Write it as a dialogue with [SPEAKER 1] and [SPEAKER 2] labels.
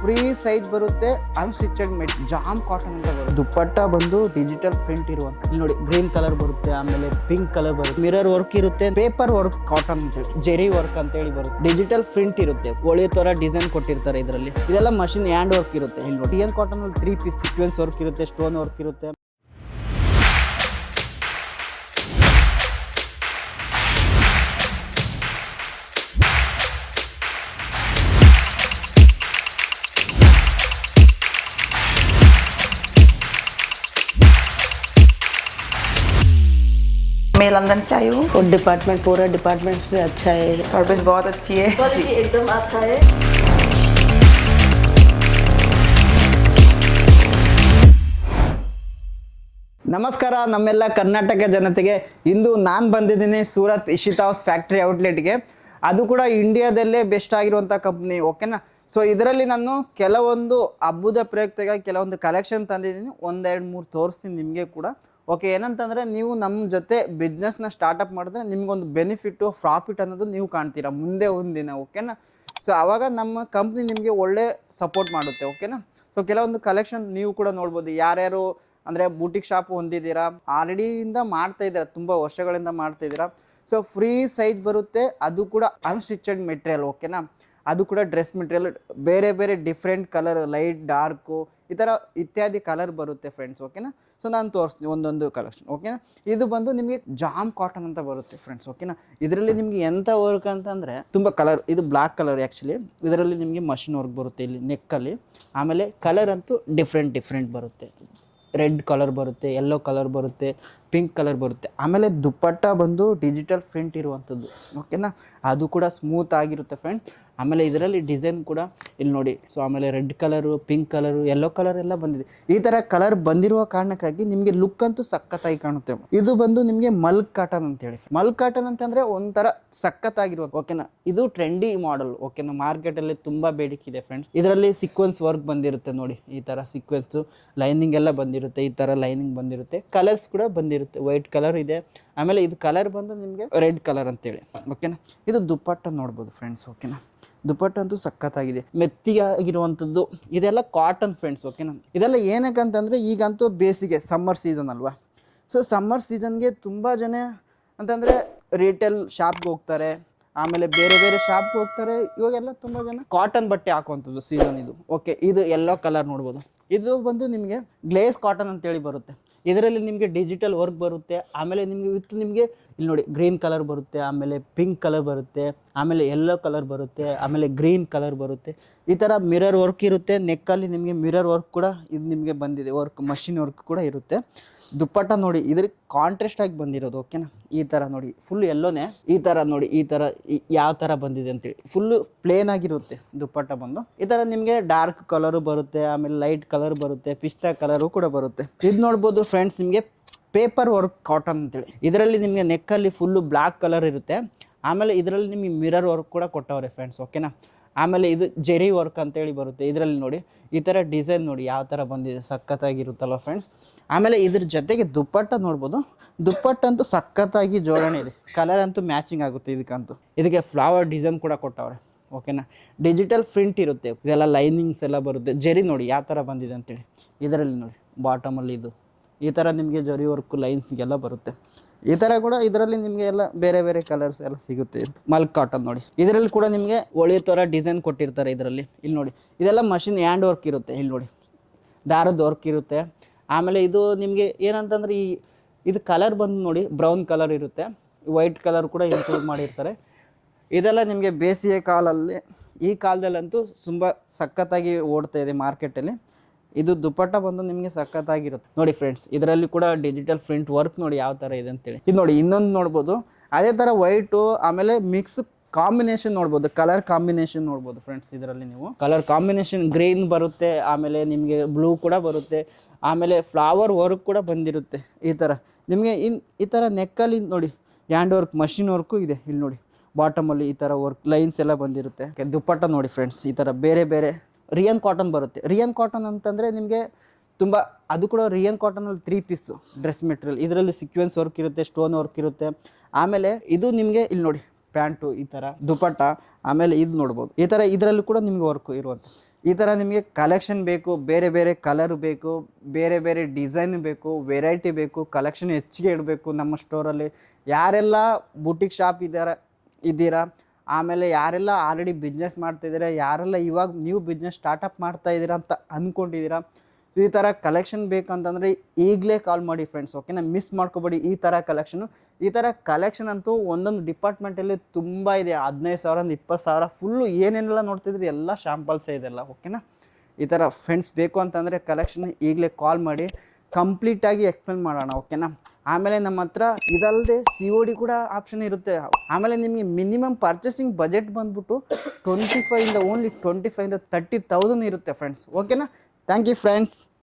[SPEAKER 1] Free size ಬರುತ್ತೆ ಅನ್ಸ್ಟಿಚೆಡ್ ಮೆಟ್ jam cotton ಅಂತ ಬರುತ್ತೆ. ದುಪ್ಪಟ್ಟ ಬಂದು ಡಿಜಿಟಲ್ ಪ್ರಿಂಟ್ ಇರುವಂತ ಇಲ್ಲಿ ನೋಡಿ ಗ್ರೀನ್ ಕಲರ್ ಬರುತ್ತೆ, ಆಮೇಲೆ ಪಿಂಕ್ ಕಲರ್ ಬರುತ್ತೆ, ಮಿರರ್ ವರ್ಕ್ ಇರುತ್ತೆ, ಪೇಪರ್ ವರ್ಕ್ ಕಾಟನ್ ಅಂತ ಹೇಳಿ ಜೆರಿ ವರ್ಕ್ ಅಂತ ಹೇಳಿ ಬರುತ್ತೆ, ಡಿಜಿಟಲ್ ಪ್ರಿಂಟ್ ಇರುತ್ತೆ, ಒಳ್ಳೆ ತರ ಡಿಸೈನ್ ಕೊಟ್ಟಿರ್ತಾರೆ ಇದರಲ್ಲಿ. ಇದೆಲ್ಲ ಮಷಿನ್ ಹ್ಯಾಂಡ್ ವರ್ಕ್ ಇರುತ್ತೆ. ಇಲ್ಲಿ ನೋಡಿ ಟಿಎನ್ ಕಾಟನ್ ಅಲ್ಲಿ 3 ಪೀಸ್ ಸೀಕ್ವೆನ್ಸ್ ವರ್ಕ್ ಇರುತ್ತೆ, ಸ್ಟೋನ್ ವರ್ಕ್ ಇರುತ್ತೆ.
[SPEAKER 2] मैं लंदन से आई हूँ
[SPEAKER 3] और डिपार्टमेंट पूरा डिपार्टमेंट्स भी अच्छा है,
[SPEAKER 2] सर्विस बहुत अच्छी है जी।
[SPEAKER 3] एकदम अच्छा है।
[SPEAKER 1] ನಮಸ್ಕಾರ ನಮ್ಮೆಲ್ಲ ಕರ್ನಾಟಕ ಜನತೆಗೆ. ಇಂದು ನಾನು ಬಂದಿದ್ದೀನಿ ಸೂರತ್ ಇಶಿತಾ ಹೌಸ್ ಫ್ಯಾಕ್ಟ್ರಿ ಔಟ್ಲೆಟ್ಗೆ. ಅದು ಕೂಡ ಇಂಡಿಯಾದಲ್ಲೇ ಬೆಸ್ಟ್ ಆಗಿರುವಂಥ ಕಂಪ್ನಿ, ಓಕೆನಾ. ಸೊ ಇದರಲ್ಲಿ ನಾನು ಕೆಲವೊಂದು ಹಬ್ಬದ ಪ್ರಯುಕ್ತವಾಗಿ ಕೆಲವೊಂದು ಕಲೆಕ್ಷನ್ ತಂದಿದ್ದೀನಿ, 1-2-3 ತೋರಿಸ್ತೀನಿ ನಿಮಗೆ ಕೂಡ. ಓಕೆ, ಏನಂತಂದರೆ ನೀವು ನಮ್ಮ ಜೊತೆ ಬಿಸ್ನೆಸ್ನ ಸ್ಟಾರ್ಟಪ್ ಮಾಡಿದ್ರೆ ನಿಮಗೊಂದು ಬೆನಿಫಿಟ್ಟು ಪ್ರಾಫಿಟ್ ಅನ್ನೋದು ನೀವು ಕಾಣ್ತೀರಾ ಮುಂದೆ ಒಂದಿನ, ಓಕೆನಾ. ಸೊ ಆವಾಗ ನಮ್ಮ ಕಂಪ್ನಿ ನಿಮಗೆ ಒಳ್ಳೆ ಸಪೋರ್ಟ್ ಮಾಡುತ್ತೆ, ಓಕೆನಾ. ಸೊ ಕೆಲವೊಂದು ಕಲೆಕ್ಷನ್ ನೀವು ಕೂಡ ನೋಡ್ಬೋದು. ಯಾರ್ಯಾರು ಅಂದರೆ ಬೂಟಿಕ್ ಶಾಪ್ ಹೊಂದಿದ್ದೀರಾ, ಆಲ್ರೆಡಿಯಿಂದ ಮಾಡ್ತಾಯಿದ್ದೀರಾ, ತುಂಬ ವರ್ಷಗಳಿಂದ ಮಾಡ್ತಾಯಿದ್ದೀರಾ. ಸೊ ಫ್ರೀ ಸೈಜ್ ಬರುತ್ತೆ, ಅದು ಕೂಡ ಅನ್ಸ್ಟಿಚೆಡ್ ಮೆಟೀರಿಯಲ್, ಓಕೆನಾ. ಅದು ಕೂಡ ಡ್ರೆಸ್ ಮೆಟೀರಿಯಲ್ ಬೇರೆ ಬೇರೆ ಡಿಫ್ರೆಂಟ್ ಕಲರ್, ಲೈಟ್ ಡಾರ್ಕು ಈ ಥರ ಇತ್ಯಾದಿ ಕಲರ್ ಬರುತ್ತೆ ಫ್ರೆಂಡ್ಸ್, ಓಕೆನಾ. ಸೊ ನಾನು ತೋರಿಸ್ತೀನಿ ಒಂದೊಂದು ಕಲೆಕ್ಷನ್, ಓಕೆನಾ. ಇದು ಬಂದು ನಿಮಗೆ ಜಾಮ್ ಕಾಟನ್ ಅಂತ ಬರುತ್ತೆ ಫ್ರೆಂಡ್ಸ್, ಓಕೆನಾ. ಇದರಲ್ಲಿ ನಿಮಗೆ ಎಂಥ ವರ್ಕ್ ಅಂತಂದರೆ ತುಂಬ ಕಲರ್, ಇದು ಬ್ಲ್ಯಾಕ್ ಕಲರ್ ಆ್ಯಕ್ಚುಲಿ. ಇದರಲ್ಲಿ ನಿಮಗೆ ಮಷಿನ್ ವರ್ಕ್ ಬರುತ್ತೆ ಇಲ್ಲಿ ನೆಕ್ಕಲ್ಲಿ. ಆಮೇಲೆ ಕಲರ್ ಅಂತೂ ಡಿಫ್ರೆಂಟ್ ಬರುತ್ತೆ. ರೆಡ್ ಕಲರ್ ಬರುತ್ತೆ, ಯೆಲ್ಲೋ ಕಲರ್ ಬರುತ್ತೆ, ಪಿಂಕ್ ಕಲರ್ ಬರುತ್ತೆ. ಆಮೇಲೆ ದುಪ್ಪಟ್ಟ ಬಂದು ಡಿಜಿಟಲ್ ಪ್ರಿಂಟ್ ಇರುವಂಥದ್ದು, ಓಕೆನಾ. ಅದು ಕೂಡ ಸ್ಮೂತ್ ಆಗಿರುತ್ತೆ ಫ್ರೆಂಡ್. ಆಮೇಲೆ ಇದರಲ್ಲಿ ಡಿಸೈನ್ ಕೂಡ ಇಲ್ಲಿ ನೋಡಿ. ಸೊ ಆಮೇಲೆ red colour, pink colour, yellow colour ಎಲ್ಲ ಬಂದಿದೆ. ಈ ಥರ ಕಲರ್ ಬಂದಿರುವ ಕಾರಣಕ್ಕಾಗಿ ನಿಮಗೆ ಲುಕ್ ಅಂತೂ ಸಖತ್ತಾಗಿ ಕಾಣುತ್ತೆ. ಇದು ಬಂದು ನಿಮಗೆ ಮಲ್ಕ್ ಕಾಟನ್ ಅಂತೇಳಿ. ಮಲ್ಕ್ ಕಾಟನ್ ಅಂತಂದರೆ ಒಂಥರ ಸಖತ್ತಾಗಿರುವಂಥ, ಓಕೆನಾ. ಇದು ಟ್ರೆಂಡಿ ಮಾಡೆಲ್, ಓಕೆನಾ. ಮಾರ್ಕೆಟಲ್ಲಿ ತುಂಬ ಬೇಡಿಕೆ ಇದೆ ಫ್ರೆಂಡ್ಸ್. ಇದರಲ್ಲಿ ಸೀಕ್ವೆನ್ಸ್ ವರ್ಕ್ ಬಂದಿರುತ್ತೆ ನೋಡಿ, ಈ ಥರ ಸೀಕ್ವೆನ್ಸು, ಲೈನಿಂಗ್ ಎಲ್ಲ ಬಂದಿರುತ್ತೆ, ಈ ಥರ ಲೈನಿಂಗ್ ಬಂದಿರುತ್ತೆ, ಕಲರ್ಸ್ ಕೂಡ ಬಂದಿರುತ್ತೆ. ವೈಟ್ ಕಲರ್ ಇದೆ, ಆಮೇಲೆ ಇದು ಕಲರ್ ಬಂದು ನಿಮಗೆ ರೆಡ್ ಕಲರ್ ಅಂತೇಳಿ, ಓಕೆನಾ. ಇದು ದುಪ್ಪಟ್ಟ ನೋಡ್ಬೋದು ಫ್ರೆಂಡ್ಸ್, ಓಕೆನಾ. ದುಪ್ಪಟ್ಟ ಅಂತೂ ಸಖತ್ತಾಗಿದೆ, ಮೆತ್ತಿಗಾಗಿರುವಂಥದ್ದು. ಇದೆಲ್ಲ ಕಾಟನ್ ಫ್ರೆಂಡ್ಸ್, ಓಕೆನಾ. ಇದೆಲ್ಲ ಏನಕ್ಕಂತಂದರೆ ಈಗಂತೂ ಬೇಸಿಗೆ ಸಮ್ಮರ್ ಸೀಸನ್ ಅಲ್ವಾ. ಸೊ ಸಮ್ಮರ್ ಸೀಸನ್ಗೆ ತುಂಬ ಜನ ಅಂತಂದರೆ ರಿಟೇಲ್ ಶಾಪ್ಗೆ ಹೋಗ್ತಾರೆ, ಆಮೇಲೆ ಬೇರೆ ಬೇರೆ ಶಾಪ್ಗೆ ಹೋಗ್ತಾರೆ. ಇವಾಗೆಲ್ಲ ತುಂಬ ಜನ ಕಾಟನ್ ಬಟ್ಟೆ ಹಾಕುವಂಥದ್ದು ಸೀಸನ್ ಇದು, ಓಕೆ. ಇದು ಯೆಲ್ಲೋ ಕಲರ್ ನೋಡ್ಬೋದು. ಇದು ಬಂದು ನಿಮಗೆ ಗ್ಲೇಸ್ ಕಾಟನ್ ಅಂತೇಳಿ ಬರುತ್ತೆ. ಇದರಲ್ಲಿ ನಿಮಗೆ ಡಿಜಿಟಲ್ ವರ್ಕ್ ಬರುತ್ತೆ. ಆಮೇಲೆ ನಿಮಗೆ ವಿತ್ ನಿಮಗೆ ಇಲ್ಲಿ ನೋಡಿ ಗ್ರೀನ್ ಕಲರ್ ಬರುತ್ತೆ, ಆಮೇಲೆ ಪಿಂಕ್ ಕಲರ್ ಬರುತ್ತೆ, ಆಮೇಲೆ ಯೆಲ್ಲೋ ಕಲರ್ ಬರುತ್ತೆ, ಆಮೇಲೆ ಗ್ರೀನ್ ಕಲರ್ ಬರುತ್ತೆ. ಈ ಥರ ಮಿರರ್ ವರ್ಕ್ ಇರುತ್ತೆ. ನೆಕ್ಕಲ್ಲಿ ನಿಮಗೆ ಮಿರರ್ ವರ್ಕ್ ಕೂಡ ಇದು ನಿಮಗೆ ಬಂದಿದೆ, ವರ್ಕ್ ಮಷಿನ್ ವರ್ಕ್ ಕೂಡ ಇರುತ್ತೆ. ದುಪ್ಪಟ್ಟ ನೋಡಿ ಇದ್ರಿಗೆ ಕಾಂಟ್ರಾಸ್ಟ್ ಆಗಿ ಬಂದಿರೋದು, ಓಕೆನಾ. ಈ ಥರ ನೋಡಿ ಫುಲ್ ಎಲ್ಲೋನೇ ಈ ಥರ ನೋಡಿ, ಈ ಥರ ಯಾವ ಥರ ಬಂದಿದೆ ಅಂತೇಳಿ ಫುಲ್ಲು ಪ್ಲೇನ್ ಆಗಿರುತ್ತೆ ದುಪ್ಪಟ್ಟ ಬಂದು. ಈ ಥರ ನಿಮಗೆ ಡಾರ್ಕ್ ಕಲರು ಬರುತ್ತೆ, ಆಮೇಲೆ ಲೈಟ್ ಕಲರ್ ಬರುತ್ತೆ, ಪಿಸ್ತಾ ಕಲರು ಕೂಡ ಬರುತ್ತೆ. ಇದು ನೋಡ್ಬೋದು ಫ್ರೆಂಡ್ಸ್, ನಿಮಗೆ ಪೇಪರ್ ವರ್ಕ್ ಕಾಟನ್ ಅಂತೇಳಿ. ಇದರಲ್ಲಿ ನಿಮಗೆ ನೆಕ್ಕಲ್ಲಿ ಫುಲ್ಲು ಬ್ಲ್ಯಾಕ್ ಕಲರ್ ಇರುತ್ತೆ. ಆಮೇಲೆ ಇದರಲ್ಲಿ ನಿಮಗೆ ಮಿರರ್ ವರ್ಕ್ ಕೂಡ ಕೊಟ್ಟವ್ರೆ ಫ್ರೆಂಡ್ಸ್, ಓಕೆನಾ. ಆಮೇಲೆ ಇದು ಜೆರಿ ವರ್ಕ್ ಅಂತೇಳಿ ಬರುತ್ತೆ. ಇದರಲ್ಲಿ ನೋಡಿ ಈ ಥರ ಡಿಸೈನ್ ನೋಡಿ ಯಾವ ಥರ ಬಂದಿದೆ, ಸಖತ್ತಾಗಿರುತ್ತಲ್ವ ಫ್ರೆಂಡ್ಸ್. ಆಮೇಲೆ ಇದ್ರ ಜೊತೆಗೆ ದುಪ್ಪಟ್ಟ ನೋಡ್ಬೋದು. ದುಪ್ಪಟ್ಟ ಅಂತೂ ಸಖತ್ತಾಗಿ ಜೋಡಣೆ ಇದೆ, ಕಲರ್ ಅಂತೂ ಮ್ಯಾಚಿಂಗ್ ಆಗುತ್ತೆ ಇದಕ್ಕಂತೂ. ಇದಕ್ಕೆ ಫ್ಲವರ್ ಡಿಸೈನ್ ಕೂಡ ಕೊಟ್ಟವ್ರೆ, ಓಕೆನಾ. ಡಿಜಿಟಲ್ ಪ್ರಿಂಟ್ ಇರುತ್ತೆ, ಇದೆಲ್ಲ ಲೈನಿಂಗ್ಸ್ ಎಲ್ಲ ಬರುತ್ತೆ. ಜೆರಿ ನೋಡಿ ಯಾವ ಥರ ಬಂದಿದೆ ಅಂತೇಳಿ. ಇದರಲ್ಲಿ ನೋಡಿ ಬಾಟಮಲ್ಲಿ ಇದು ಈ ಥರ ನಿಮಗೆ ಜರಿ ವರ್ಕು ಲೈನ್ಸ್ಗೆಲ್ಲ ಬರುತ್ತೆ. ಈ ಥರ ಕೂಡ ಇದರಲ್ಲಿ ನಿಮಗೆ ಎಲ್ಲ ಬೇರೆ ಬೇರೆ ಕಲರ್ಸ್ ಎಲ್ಲ ಸಿಗುತ್ತೆ. ಮಲ್ಕ್ ಕಾಟನ್ ನೋಡಿ, ಇದರಲ್ಲಿ ಕೂಡ ನಿಮಗೆ ಒಳ್ಳೆ ಥರ ಡಿಸೈನ್ ಕೊಟ್ಟಿರ್ತಾರೆ ಇದರಲ್ಲಿ. ಇಲ್ಲಿ ನೋಡಿ ಇದೆಲ್ಲ ಮಷಿನ್ ಹ್ಯಾಂಡ್ ವರ್ಕ್ ಇರುತ್ತೆ. ಇಲ್ಲಿ ನೋಡಿ ದಾರದ ವರ್ಕ್ ಇರುತ್ತೆ. ಆಮೇಲೆ ಇದು ನಿಮಗೆ ಏನಂತಂದರೆ ಇದು ಕಲರ್ ಬಂದು ನೋಡಿ ಬ್ರೌನ್ ಕಲರ್ ಇರುತ್ತೆ, ವೈಟ್ ಕಲರ್ ಕೂಡ ಇನ್ಕ್ಲೂಡ್ ಮಾಡಿರ್ತಾರೆ. ಇದೆಲ್ಲ ನಿಮಗೆ ಬೇಸಿಗೆ ಕಾಲಲ್ಲಿ, ಈ ಕಾಲದಲ್ಲಂತೂ ತುಂಬ ಸಖತ್ತಾಗಿ ಓಡ್ತಾ ಇದೆ ಮಾರ್ಕೆಟಲ್ಲಿ. ಇದು ದುಪ್ಪಟ್ಟ ಬಂದು ನಿಮಗೆ ಸಖತ್ತಾಗಿರುತ್ತೆ ನೋಡಿ ಫ್ರೆಂಡ್ಸ್. ಇದರಲ್ಲಿ ಕೂಡ ಡಿಜಿಟಲ್ ಪ್ರಿಂಟ್ ವರ್ಕ್ ನೋಡಿ ಯಾವ ಥರ ಇದೆ ಅಂತೇಳಿ. ಇದು ನೋಡಿ ಇನ್ನೊಂದು ನೋಡ್ಬೋದು, ಅದೇ ಥರ ವೈಟು ಆಮೇಲೆ ಮಿಕ್ಸ್ ಕಾಂಬಿನೇಷನ್ ನೋಡ್ಬೋದು, ಕಲರ್ ಕಾಂಬಿನೇಷನ್ ನೋಡ್ಬೋದು ಫ್ರೆಂಡ್ಸ್. ಇದರಲ್ಲಿ ನೀವು ಕಲರ್ ಕಾಂಬಿನೇಷನ್ ಗ್ರೀನ್ ಬರುತ್ತೆ, ಆಮೇಲೆ ನಿಮಗೆ ಬ್ಲೂ ಕೂಡ ಬರುತ್ತೆ, ಆಮೇಲೆ ಫ್ಲವರ್ ವರ್ಕ್ ಕೂಡ ಬಂದಿರುತ್ತೆ. ಈ ಥರ ನಿಮಗೆ ಈ ಥರ ನೆಕ್ಕಲ್ಲಿ ನೋಡಿ ಹ್ಯಾಂಡ್ ವರ್ಕ್ ಮಷಿನ್ ವರ್ಕು ಇದೆ. ಇಲ್ಲಿ ನೋಡಿ ಬಾಟಮಲ್ಲಿ ಈ ಥರ ವರ್ಕ್ ಲೈನ್ಸ್ ಎಲ್ಲ ಬಂದಿರುತ್ತೆ. ದುಪ್ಪಟ್ಟ ನೋಡಿ ಫ್ರೆಂಡ್ಸ್, ಈ ಥರ ಬೇರೆ ಬೇರೆ ರಿಯನ್ ಕಾಟನ್ ಬರುತ್ತೆ. ರಿಯನ್ ಕಾಟನ್ ಅಂತಂದರೆ ನಿಮಗೆ ತುಂಬ, ಅದು ಕೂಡ ರಿಯನ್ ಕಾಟನಲ್ಲಿ 3 ಪೀಸ್ ಡ್ರೆಸ್ ಮೆಟೀರಿಯಲ್. ಇದರಲ್ಲಿ ಸೀಕ್ವೆನ್ಸ್ ವರ್ಕ್ ಇರುತ್ತೆ, ಸ್ಟೋನ್ ವರ್ಕ್ ಇರುತ್ತೆ. ಆಮೇಲೆ ಇದು ನಿಮಗೆ ಇಲ್ಲಿ ನೋಡಿ ಪ್ಯಾಂಟು ಈ ಥರ ದುಪ್ಪಟ್ಟ. ಆಮೇಲೆ ಇದು ನೋಡ್ಬೋದು ಈ ಥರ, ಇದರಲ್ಲೂ ಕೂಡ ನಿಮಗೆ ವರ್ಕ್ ಇರುವಂಥ. ಈ ಥರ ನಿಮಗೆ ಕಲೆಕ್ಷನ್ ಬೇಕು, ಬೇರೆ ಬೇರೆ ಕಲರ್ ಬೇಕು, ಬೇರೆ ಬೇರೆ ಡಿಸೈನ್ ಬೇಕು, ವೆರೈಟಿ ಬೇಕು, ಕಲೆಕ್ಷನ್ ಹೆಚ್ಚಿಗೆ ಇಡಬೇಕು ನಮ್ಮ ಸ್ಟೋರಲ್ಲಿ. ಯಾರೆಲ್ಲ ಬುಟಿಕ್ ಶಾಪ್ ಇದ್ದೀರಾ, ಆಮೇಲೆ ಯಾರೆಲ್ಲ ಆಲ್ರೆಡಿ ಬಿಸ್ನೆಸ್ ಮಾಡ್ತಾಯಿದ್ದೀರಾ, ಯಾರೆಲ್ಲ ಇವಾಗ ನೀವು ಬಿಸ್ನೆಸ್ ಸ್ಟಾರ್ಟಪ್ ಮಾಡ್ತಾಯಿದ್ದೀರಾ ಅಂತ ಅಂದ್ಕೊಂಡಿದ್ದೀರಾ, ಈ ಥರ ಕಲೆಕ್ಷನ್ ಬೇಕಂತಂದರೆ ಈಗಲೇ ಕಾಲ್ ಮಾಡಿ ಫ್ರೆಂಡ್ಸ್, ಓಕೆನಾ? ಮಿಸ್ ಮಾಡ್ಕೊಬೇಡಿ ಈ ಥರ ಕಲೆಕ್ಷನು. ಈ ಥರ ಕಲೆಕ್ಷನ್ ಅಂತೂ ಒಂದೊಂದು ಡಿಪಾರ್ಟ್ಮೆಂಟಲ್ಲಿ ತುಂಬ ಇದೆ. 15,000 20,000 ಫುಲ್ಲು ಏನೇನೆಲ್ಲ ನೋಡ್ತಿದ್ರಿ ಎಲ್ಲ ಶಾಂಪಲ್ಸೇ ಇದೆಲ್ಲ, ಓಕೆನಾ? ಈ ಥರ ಫ್ರೆಂಡ್ಸ್ ಬೇಕು ಅಂತಂದರೆ ಕಲೆಕ್ಷನ್ ಈಗಲೇ ಕಾಲ್ ಮಾಡಿ ಕಂಪ್ಲೀಟಾಗಿ ಎಕ್ಸ್ಪ್ಲೇನ್ ಮಾಡೋಣ, ಓಕೆನಾ? ಆಮೇಲೆ ನಮ್ಮ ಹತ್ರ ಇದಲ್ಲದೆ COD ಕೂಡ ಆಪ್ಷನ್ ಇರುತ್ತೆ. ಆಮೇಲೆ ನಿಮಗೆ ಮಿನಿಮಮ್ ಪರ್ಚೇಸಿಂಗ್ ಬಜೆಟ್ ಬಂದ್ಬಿಟ್ಟು 25 ಇಂದ 30,000 ಇರುತ್ತೆ ಫ್ರೆಂಡ್ಸ್, ಓಕೆನಾ? Thank you friends.